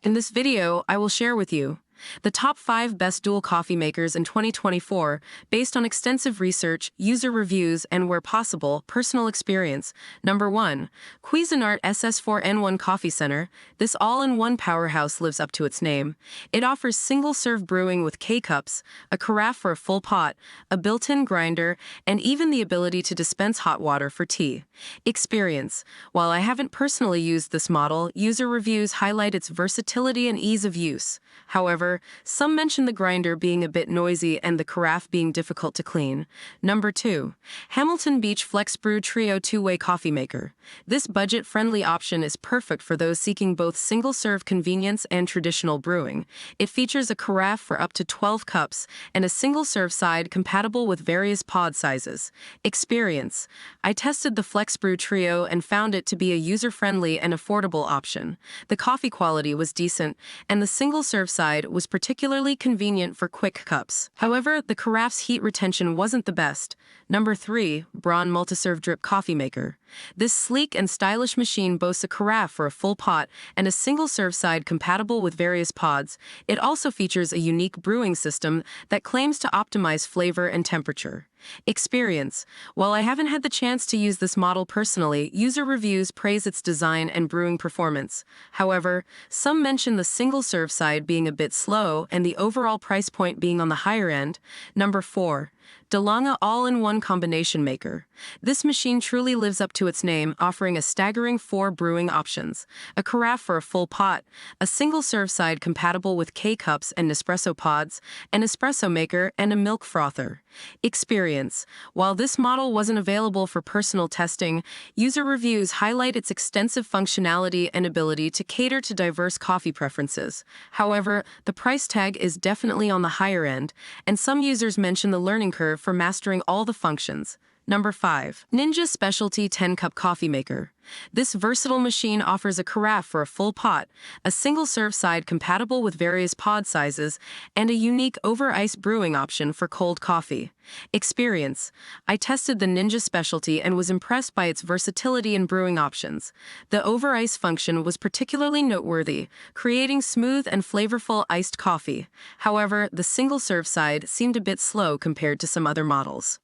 In this video, I will share with you the top 5 best dual coffee makers in 2024 based on extensive research, user reviews, and where possible, personal experience. Number 1. Cuisinart SS4N1 Coffee Center. This all-in-one powerhouse lives up to its name. It offers single-serve brewing with K-cups, a carafe for a full pot, a built-in grinder, and even the ability to dispense hot water for tea. Experience. While I haven't personally used this model, user reviews highlight its versatility and ease of use. However, some mention the grinder being a bit noisy and the carafe being difficult to clean. Number 2. Hamilton Beach FlexBrew Trio 2-Way Coffee Maker. This budget-friendly option is perfect for those seeking both single-serve convenience and traditional brewing. It features a carafe for up to 12 cups and a single-serve side compatible with various pod sizes. Experience. I tested the FlexBrew Trio and found it to be a user-friendly and affordable option. The coffee quality was decent, and the single-serve side was particularly convenient for quick cups. However, the carafe's heat retention wasn't the best. Number 3. Braun Multiserve Drip Coffee Maker. This sleek and stylish machine boasts a carafe for a full pot and a single-serve side compatible with various pods. It also features a unique brewing system that claims to optimize flavor and temperature. Experience. While I haven't had the chance to use this model personally, user reviews praise its design and brewing performance. However, some mention the single-serve side being a bit slow and the overall price point being on the higher end. Number 4. DeLonghi All-in-One Combination Maker. This machine truly lives up to its name, offering a staggering 4 brewing options: a carafe for a full pot, a single-serve side compatible with K-cups and Nespresso pods, an espresso maker, and a milk frother. Experience. While this model wasn't available for personal testing, user reviews highlight its extensive functionality and ability to cater to diverse coffee preferences. However, the price tag is definitely on the higher end, and some users mention the learning curve for mastering all the functions. Number 5. Ninja Specialty 10-Cup Coffee Maker. This versatile machine offers a carafe for a full pot, a single-serve side compatible with various pod sizes, and a unique over-ice brewing option for cold coffee. Experience. I tested the Ninja Specialty and was impressed by its versatility and brewing options. The over-ice function was particularly noteworthy, creating smooth and flavorful iced coffee. However, the single-serve side seemed a bit slow compared to some other models.